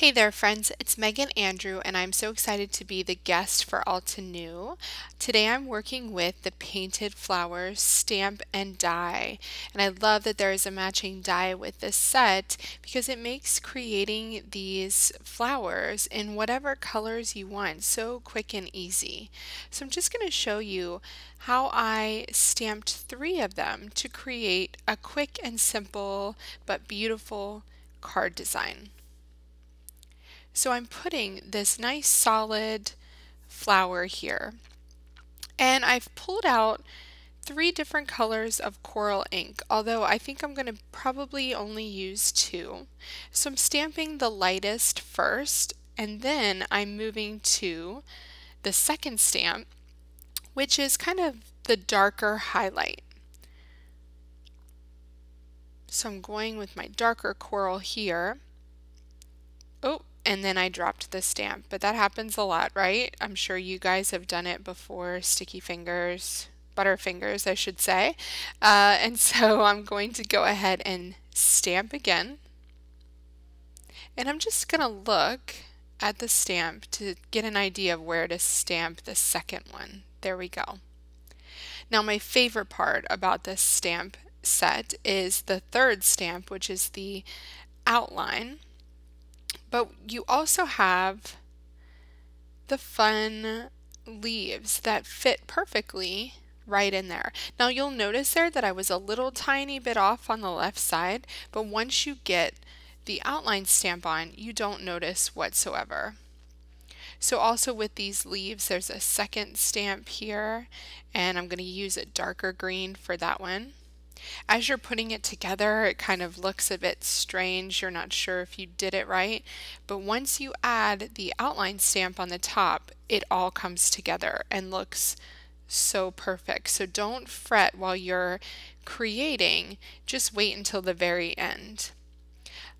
Hey there, friends. It's Megan Andrew, and I'm so excited to be the guest for Altenew. Today I'm working with the Painted Flowers stamp and die, and I love that there is a matching die with this set because it makes creating these flowers in whatever colors you want so quick and easy. So I'm just going to show you how I stamped 3 of them to create a quick and simple but beautiful card design. So I'm putting this nice solid flower here, and I've pulled out 3 different colors of coral ink, although I think I'm going to probably only use 2. So I'm stamping the lightest first, and then I'm moving to the second stamp, which is kind of the darker highlight. So I'm going with my darker coral here. Oh, and then I dropped the stamp, but that happens a lot, right? I'm sure you guys have done it before, sticky fingers, butterfingers, I should say. And so I'm going to go ahead and stamp again. And I'm just going to look at the stamp to get an idea of where to stamp the second one. There we go. Now my favorite part about this stamp set is the third stamp, which is the outline. But you also have the fun leaves that fit perfectly right in there. Now you'll notice there that I was a little tiny bit off on the left side, but once you get the outline stamp on, you don't notice whatsoever. So also with these leaves, there's a second stamp here, and I'm going to use a darker green for that one. As you're putting it together, it kind of looks a bit strange. You're not sure if you did it right. But once you add the outline stamp on the top, it all comes together and looks so perfect. So don't fret while you're creating. Just wait until the very end.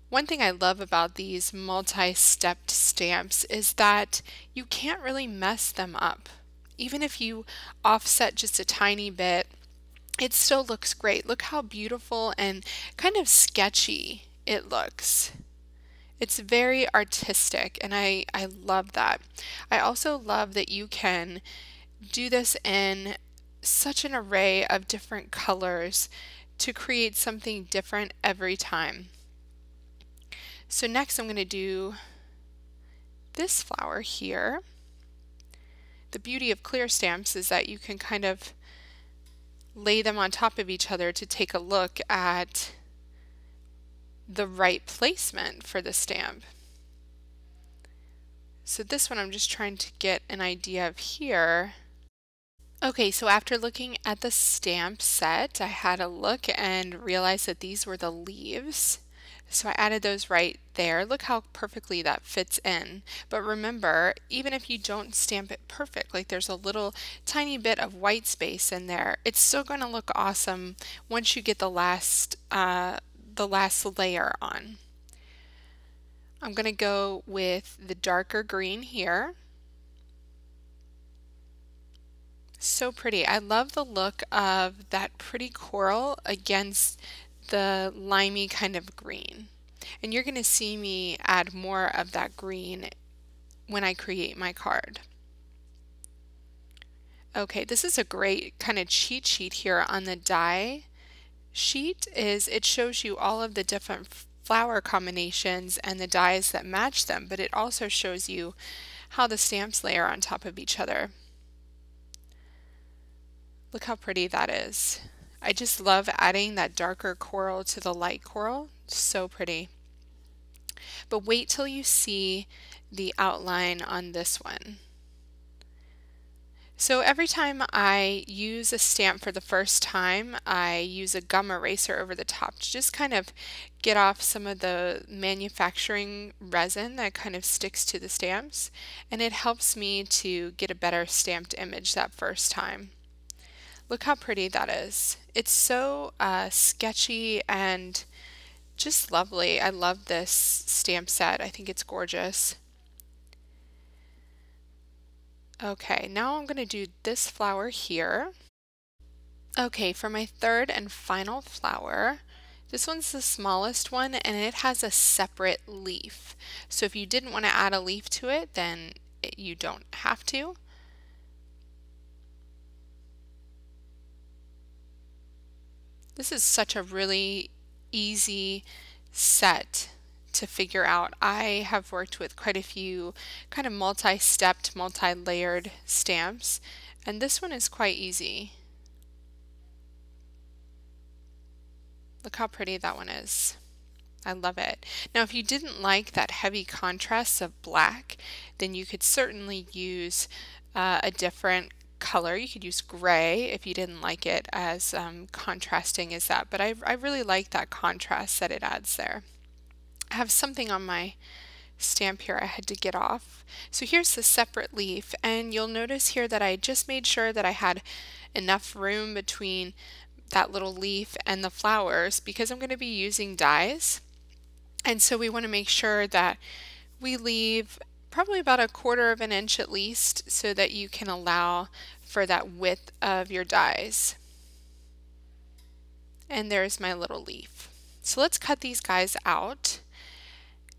One thing I love about these multi-stepped stamps is that you can't really mess them up. Even if you offset just a tiny bit, it still looks great. Look how beautiful and kind of sketchy it looks. It's very artistic, and I love that. I also love that you can do this in such an array of different colors to create something different every time. So next I'm going to do this flower here. The beauty of clear stamps is that you can kind of lay them on top of each other to take a look at the right placement for the stamp. So this one I'm just trying to get an idea of here. Okay, so after looking at the stamp set, I had a look and realized that these were the leaves. So I added those right there. Look how perfectly that fits in. But remember, even if you don't stamp it perfect, like there's a little tiny bit of white space in there, it's still going to look awesome once you get the last layer on. I'm going to go with the darker green here. So pretty. I love the look of that pretty coral against the limey kind of green. And you're going to see me add more of that green when I create my card. Okay, this is a great kind of cheat sheet here on the die sheet. It shows you all of the different flower combinations and the dies that match them, but it also shows you how the stamps layer on top of each other. Look how pretty that is. I just love adding that darker coral to the light coral. So pretty. But wait till you see the outline on this one. So every time I use a stamp for the first time, I use a gum eraser over the top to just kind of get off some of the manufacturing resin that kind of sticks to the stamps, and it helps me to get a better stamped image that first time. Look how pretty that is. It's so sketchy and just lovely. I love this stamp set. I think it's gorgeous. Okay, now I'm going to do this flower here. Okay, for my third and final flower, This one's the smallest one and it has a separate leaf. So if you didn't want to add a leaf to it, then you don't have to. This is such a really easy set to figure out. I have worked with quite a few kind of multi-stepped, multi-layered stamps, and this one is quite easy. Look how pretty that one is. I love it. Now, if you didn't like that heavy contrast of black, then you could certainly use a different color. You could use gray if you didn't like it as contrasting as that, but I really like that contrast that it adds there. I have something on my stamp here I had to get off. So here's the separate leaf, and you'll notice here that I just made sure that I had enough room between that little leaf and the flowers because I'm going to be using dies. And so we want to make sure that we leave probably about 1/4 of an inch at least so that you can allow for that width of your dies. And there's my little leaf. So let's cut these guys out.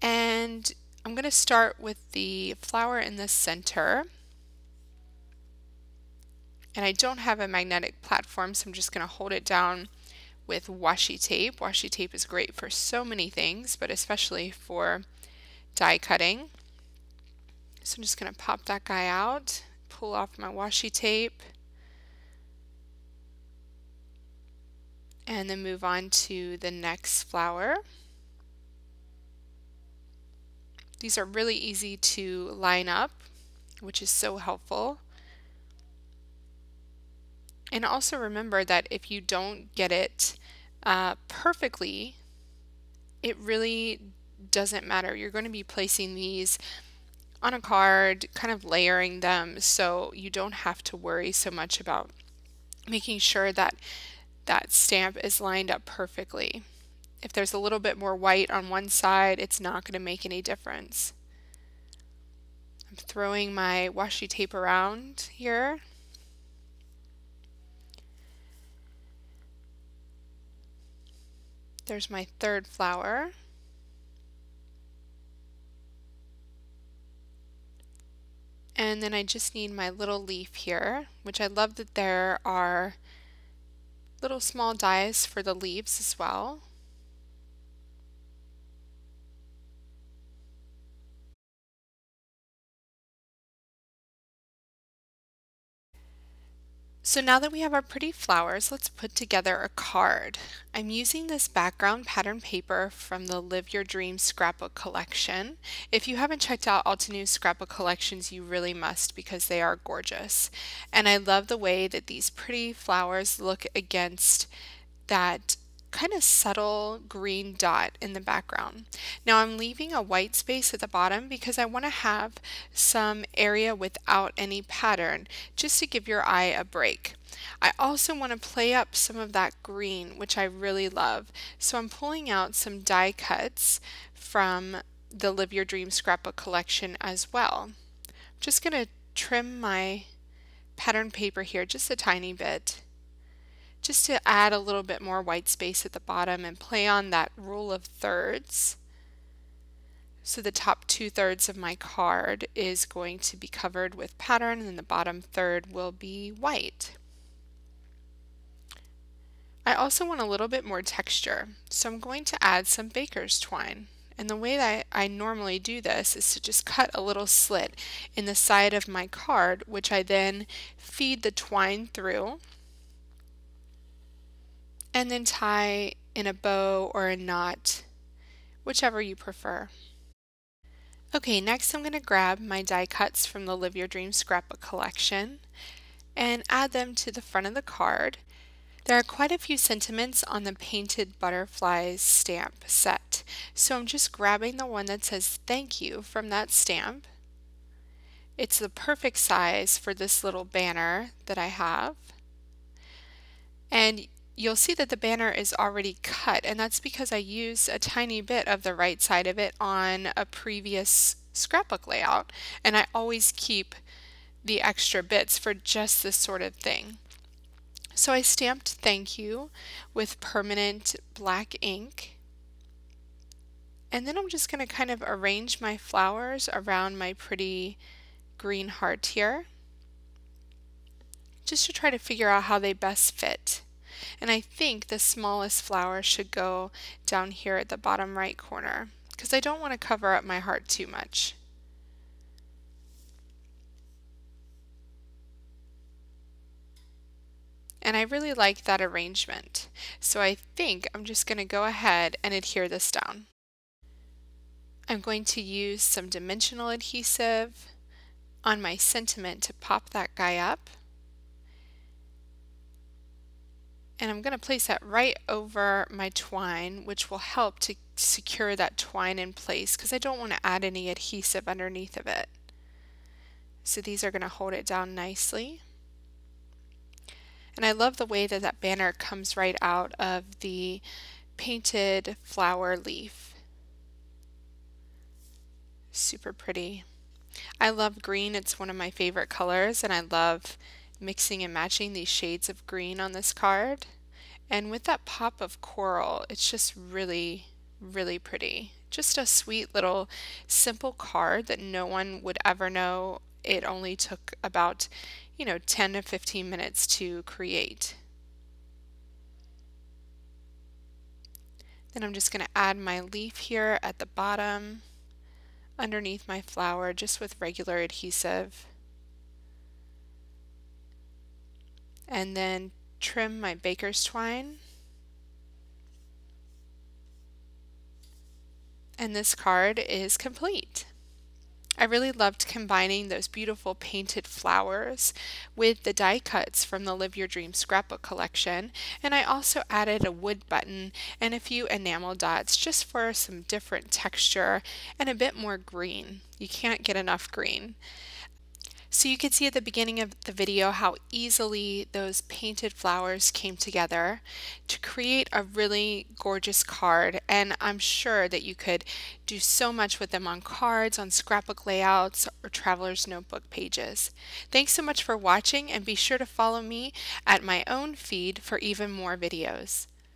And I'm going to start with the flower in the center. And I don't have a magnetic platform, so I'm just going to hold it down with washi tape. Washi tape is great for so many things, but especially for die cutting. So I'm just going to pop that guy out, pull off my washi tape, and then move on to the next flower. These are really easy to line up, which is so helpful. And also remember that if you don't get it perfectly, it really doesn't matter. You're going to be placing these on a card, kind of layering them, so you don't have to worry so much about making sure that that stamp is lined up perfectly. If there's a little bit more white on one side, it's not going to make any difference. I'm throwing my washi tape around here. There's my third flower. And then I just need my little leaf here, which I love that there are little small dies for the leaves as well. So now that we have our pretty flowers, let's put together a card. I'm using this background pattern paper from the Live Your Dreams Scrapbook collection. If you haven't checked out Altenew scrapbook collections, you really must because they are gorgeous. And I love the way that these pretty flowers look against that kind of subtle green dot in the background. Now I'm leaving a white space at the bottom because I want to have some area without any pattern just to give your eye a break. I also want to play up some of that green, which I really love. So I'm pulling out some die cuts from the Live Your Dreams Scrapbook collection as well. I'm just going to trim my pattern paper here just a tiny bit, just to add a little bit more white space at the bottom and play on that rule of thirds. So the top 2/3 of my card is going to be covered with pattern and then the bottom third will be white. I also want a little bit more texture, so I'm going to add some baker's twine. And the way that I normally do this is to just cut a little slit in the side of my card, which I then feed the twine through and then tie in a bow or a knot, whichever you prefer. Okay, next I'm going to grab my die cuts from the Live Your Dreams Scrapbook collection and add them to the front of the card. There are quite a few sentiments on the Painted Butterflies stamp set, so I'm just grabbing the one that says thank you from that stamp. It's the perfect size for this little banner that I have. And you'll see that the banner is already cut, and that's because I used a tiny bit of the right side of it on a previous scrapbook layout, and I always keep the extra bits for just this sort of thing. So I stamped thank you with permanent black ink. And then I'm just going to kind of arrange my flowers around my pretty green heart here, just to try to figure out how they best fit. And I think the smallest flower should go down here at the bottom right corner, because I don't want to cover up my heart too much. And I really like that arrangement. So I think I'm just going to go ahead and adhere this down. I'm going to use some dimensional adhesive on my sentiment to pop that guy up. And I'm going to place that right over my twine, which will help to secure that twine in place because I don't want to add any adhesive underneath of it. So these are going to hold it down nicely. And I love the way that that banner comes right out of the painted flower leaf. Super pretty. I love green, it's one of my favorite colors, and I love mixing and matching these shades of green on this card. And with that pop of coral, it's just really, really pretty. Just a sweet little simple card that no one would ever know. It only took about 10 to 15 minutes to create. Then I'm just going to add my leaf here at the bottom underneath my flower just with regular adhesive, and then trim my baker's twine. And this card is complete. I really loved combining those beautiful painted flowers with the die cuts from the Live Your Dream Scrapbook collection, and I also added a wood button and a few enamel dots just for some different texture and a bit more green. You can't get enough green. So you could see at the beginning of the video how easily those painted flowers came together to create a really gorgeous card, and I'm sure that you could do so much with them on cards, on scrapbook layouts, or traveler's notebook pages. Thanks so much for watching, and be sure to follow me at my own feed for even more videos.